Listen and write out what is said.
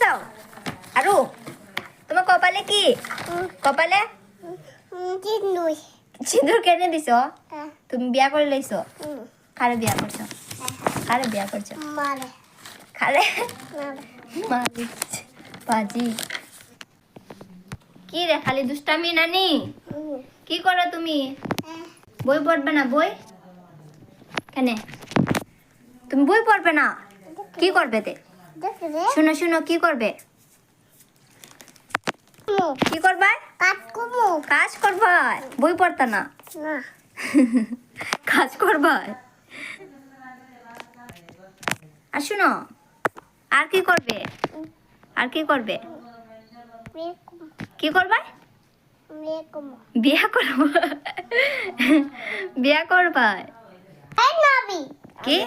চাও আৰু তোমাৰ কপালে কি কপালে সিঁদুৰ কেনে দিছ তুমি বিয়া কৰি লৈছ কারে বিয়া করছ কারে বিয়া করছ খালে বাজি কি রে খালি দুষ্টামি নানি কি করো তুমি বই পড়বে না বই কেনে তুমি বই পড়বে না কি করবে তে শুনো শুনো কি করবে কি করবে কাজ করবে বই পড়তা না কাজ করবে আর শুনো আর কি করবে আর কি করবে কি করবে বিয়া করব বিয়া করবে কি